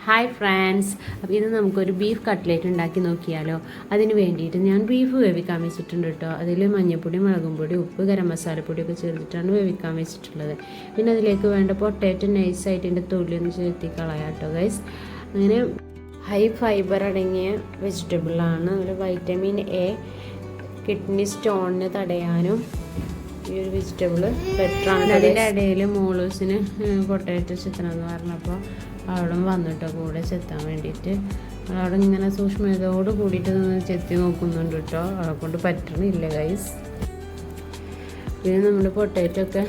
Hi friends, അപ്പോൾ ഇത് നമുക്കൊരു ബീഫ് കട്ട്ലേറ്റ് ഉണ്ടാക്കി നോക്കിയാലോ. അതിന് വേണ്ടിയിട്ട് ഞാൻ ബീഫ് വേവിക്കാൻ വെച്ചിട്ടുണ്ട് കേട്ടോ. അതിൽ മഞ്ഞൾപ്പൊടി, മുളകും പൊടി, ഉപ്പ്, ഗരം മസാലപ്പൊടിയൊക്കെ ചേർത്തിട്ടാണ് വേവിക്കാൻ വെച്ചിട്ടുള്ളത്. പിന്നെ അതിലേക്ക് വേണ്ട പൊട്ടാറ്റോ നൈസായിട്ട് ഇതിൻ്റെ തൊലിയൊന്ന് ചേർത്തി കളയാം കേട്ടോ ഗൈസ്. അങ്ങനെ ഹൈ ഫൈബർ അടങ്ങിയ വെജിറ്റബിളാണ്. ഒരു വൈറ്റമിൻ എ കിഡ്നി സ്റ്റോണിന് തടയാനും ഈ ഒരു വെജിറ്റബിൾ ബെറ്ററാണ്. അതിൻ്റെ ഇടയിൽ മോളൂസിന് പൊട്ടാറ്റോ ചെത്തണമെന്ന് പറഞ്ഞപ്പോൾ അവിടെ വന്നിട്ടോ കൂടെ ചെത്താൻ വേണ്ടിയിട്ട്. അവിടെ ഇങ്ങനെ സൂക്ഷ്മതയോട് കൂടിയിട്ട് നിന്ന് ചെത്തി നോക്കുന്നുണ്ട് കേട്ടോ. അവളെ കൊണ്ട് പറ്റണില്ല ഗൈസ്. പിന്നെ നമ്മുടെ പൊട്ടാറ്റോ ഒക്കെ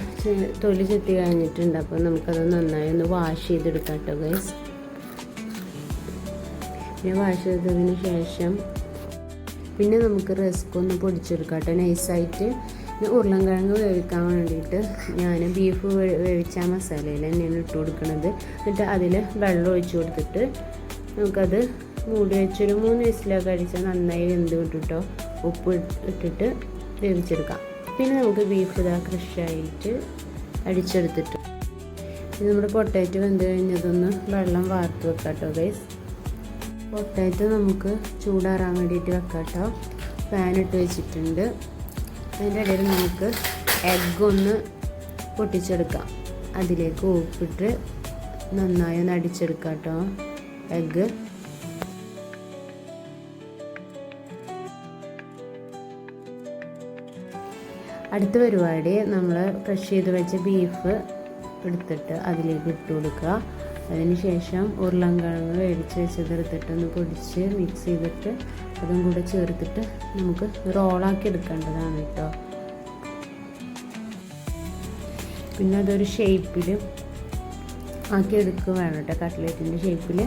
തൊലി ചെത്തി കഴിഞ്ഞിട്ടുണ്ട്. അപ്പോൾ നമുക്കത് നന്നായി ഒന്ന് വാഷ് ചെയ്തെടുക്കാം കേട്ടോ ഗൈസ്. പിന്നെ വാഷ് ചെയ്തതിന് ശേഷം പിന്നെ നമുക്ക് റസ്ക് ഒന്ന് പൊടിച്ചെടുക്കാം കേട്ടോ നൈസായിട്ട്. ഉരുളൻകിഴങ്ങ് വേവിക്കാൻ വേണ്ടിയിട്ട് ഞാൻ ബീഫ് വേവിച്ച മസാലയിൽ തന്നെയാണ് ഇട്ട് കൊടുക്കുന്നത്. എന്നിട്ട് അതിൽ വെള്ളം ഒഴിച്ച് കൊടുത്തിട്ട് നമുക്കത് മൂടി വെച്ചൊരു 3 വിസിലൊക്കെ അടിച്ചാൽ നന്നായി വെന്ത് കിട്ടും. ഉപ്പ് ഇട്ടിട്ട് വേവിച്ചെടുക്കാം. പിന്നെ നമുക്ക് ബീഫ് ഇതാ ക്രഷായിട്ട് അടിച്ചെടുത്തിട്ട് ഇത് നമ്മുടെ പൊട്ടാറ്റോ വെന്ത് കഴിഞ്ഞതൊന്ന് വെള്ളം വാർത്ത് വെക്കാം കേട്ടോ ഗൈസ്. പൊട്ടാറ്റോ നമുക്ക് ചൂടാറാൻ വേണ്ടിയിട്ട് വെക്കാം കേട്ടോ. പാനിട്ട് വെച്ചിട്ടുണ്ട്. അതിൻ്റെ ഇടയിൽ നമുക്ക് എഗ്ഗ് ഒന്ന് പൊട്ടിച്ചെടുക്കാം. അതിലേക്ക് ഉപ്പിട്ട് നന്നായി ഒന്ന് അടിച്ചെടുക്കാം കേട്ടോ എഗ്ഗ്. അടുത്ത പരിപാടി നമ്മൾ ക്രഷ് ചെയ്ത് വെച്ച ബീഫ് എടുത്തിട്ട് അതിലേക്ക് ഇട്ട് കൊടുക്കുക. അതിന് ശേഷം ഉരുളൻകിഴങ്ങ് വേവിച്ച് വെച്ചത് എടുത്തിട്ടൊന്ന് പൊടിച്ച് മിക്സ് ചെയ്തിട്ട് അതും കൂടെ ചേർത്തിട്ട് നമുക്ക് റോളാക്കി എടുക്കേണ്ടതാണ് കേട്ടോ. പിന്നെ അതൊരു ഷേപ്പിൽ ആക്കി എടുക്കുക വേണം കേട്ടോ, കട്ട്ലേറ്റിൻ്റെ ഷേപ്പിൽ.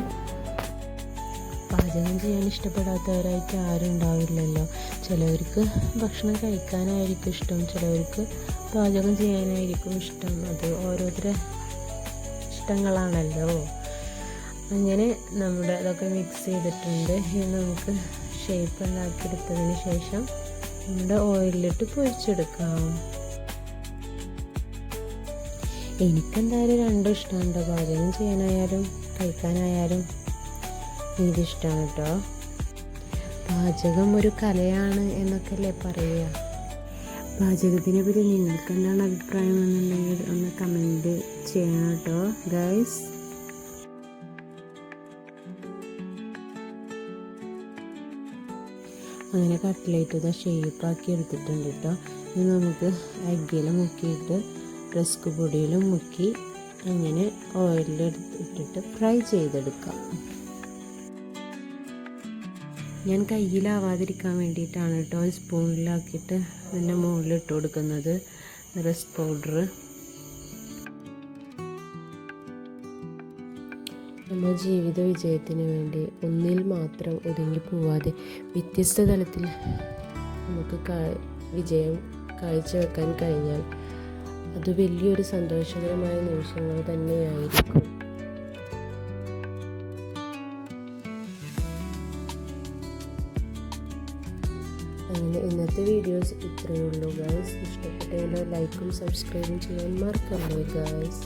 പാചകം ചെയ്യാൻ ഇഷ്ടപ്പെടാത്തവരായിട്ട് ആരും ഉണ്ടാവില്ലല്ലോ. ചിലവർക്ക് ഭക്ഷണം കഴിക്കാനായിരിക്കും ഇഷ്ടം, ചിലവർക്ക് പാചകം ചെയ്യാനായിരിക്കും ഇഷ്ടം. അത് ഓരോരുത്തരുടെ ഇഷ്ടങ്ങളാണല്ലോ. അങ്ങനെ നമ്മുടെ അതൊക്കെ മിക്സ് ചെയ്തിട്ടുണ്ട്. ഇനി നമുക്ക് ഷേപ്പ് ഉണ്ടാക്കിയെടുത്തതിന് ശേഷം നമ്മുടെ ഓയിലിട്ട് പൊരിച്ചെടുക്കാം. എനിക്കെന്തായാലും രണ്ടും ഇഷ്ടമുണ്ട്. പാചകം ചെയ്യാനായാലും കഴിക്കാനായാലും എനിക്കിഷ്ടമാണ് കേട്ടോ. പാചകം ഒരു കലയാണ് എന്നൊക്കെ അല്ലേ പറയുക. പാചകത്തിനെ പറ്റി നിങ്ങൾക്ക് എന്താണ് അഭിപ്രായം എന്നുണ്ടെങ്കിൽ ഒന്ന് കമൻറ്റ് ചെയ്യണം കേട്ടോ ഗൈസ്. അങ്ങനെ കട്ട്ലേറ്റ് ഇതാ ഷേപ്പാക്കി എടുത്തിട്ടുണ്ട് കേട്ടോ. ഇനി നമുക്ക് എഗ്ഗിൽ മുക്കിയിട്ട് റസ്ക് പൊടിയിലും മുക്കി അങ്ങനെ ഓയിലിൽ ഇട്ടിട്ട് ഫ്രൈ ചെയ്തെടുക്കാം. ഞാൻ കയ്യിലാവാതിരിക്കാൻ വേണ്ടിയിട്ടാണ് കേട്ടോ സ്പൂണിലാക്കിയിട്ട് അതിൻ്റെ മുകളിൽ ഇട്ട് കൊടുക്കുന്നത് റസ്ക് പൗഡർ. നമ്മുടെ ജീവിത വിജയത്തിന് വേണ്ടി ഒന്നിൽ മാത്രം ഒതുങ്ങി പോവാതെ വ്യത്യസ്ത തലത്തിൽ നമുക്ക് വിജയം കാഴ്ചവെക്കാൻ കഴിഞ്ഞാൽ അത് വലിയൊരു സന്തോഷകരമായ നിമിഷങ്ങൾ തന്നെയായിരിക്കും. അങ്ങനെ ഇന്നത്തെ വീഡിയോസ് ഇത്രയേ ഉള്ളൂ ഗൈസ്. ഇഷ്ടപ്പെട്ടെങ്കിൽ ലൈക്കും സബ്സ്ക്രൈബും ചെയ്യാൻ മറക്കല്ലേ ഗൈസ്.